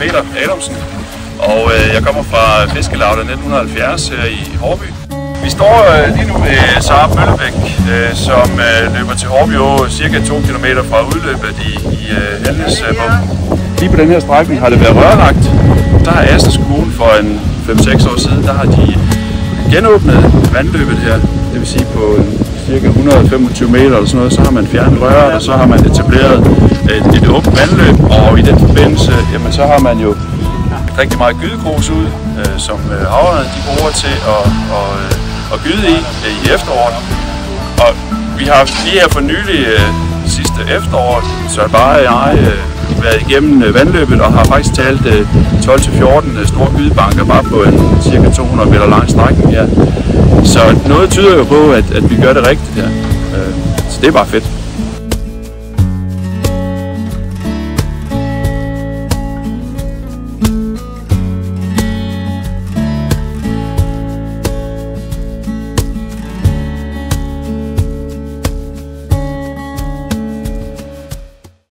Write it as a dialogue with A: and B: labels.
A: Peter Adamsen, og jeg kommer fra Fiskelavlet 1970 her i Hårby. Vi står lige nu ved Sarup Møllebæk, som løber til Hårby cirka 2 km fra udløbet i Helnesbugten. Lige på den her strækning har det været rørlagt. Der har Assens Kommune for en 5-6 år siden, der har de genåbnet vandløbet her. Det vil sige på cirka 125 meter eller sådan noget, så har man fjernet røret, og så har man etableret et åbent vandløb. Og i den forbindelse, jamen, så har man jo rigtig meget gydegrus ud, som haverne de bruger til at gyde i efteråret. Og vi har lige her for nylig sidste efterår, så bare jeg været igennem vandløbet og har faktisk talt 12-14 store gydebanker bare på en cirka 200 meter lang strækning her. Så noget tyder jo på, at vi gør det rigtigt her. Så det er bare fedt.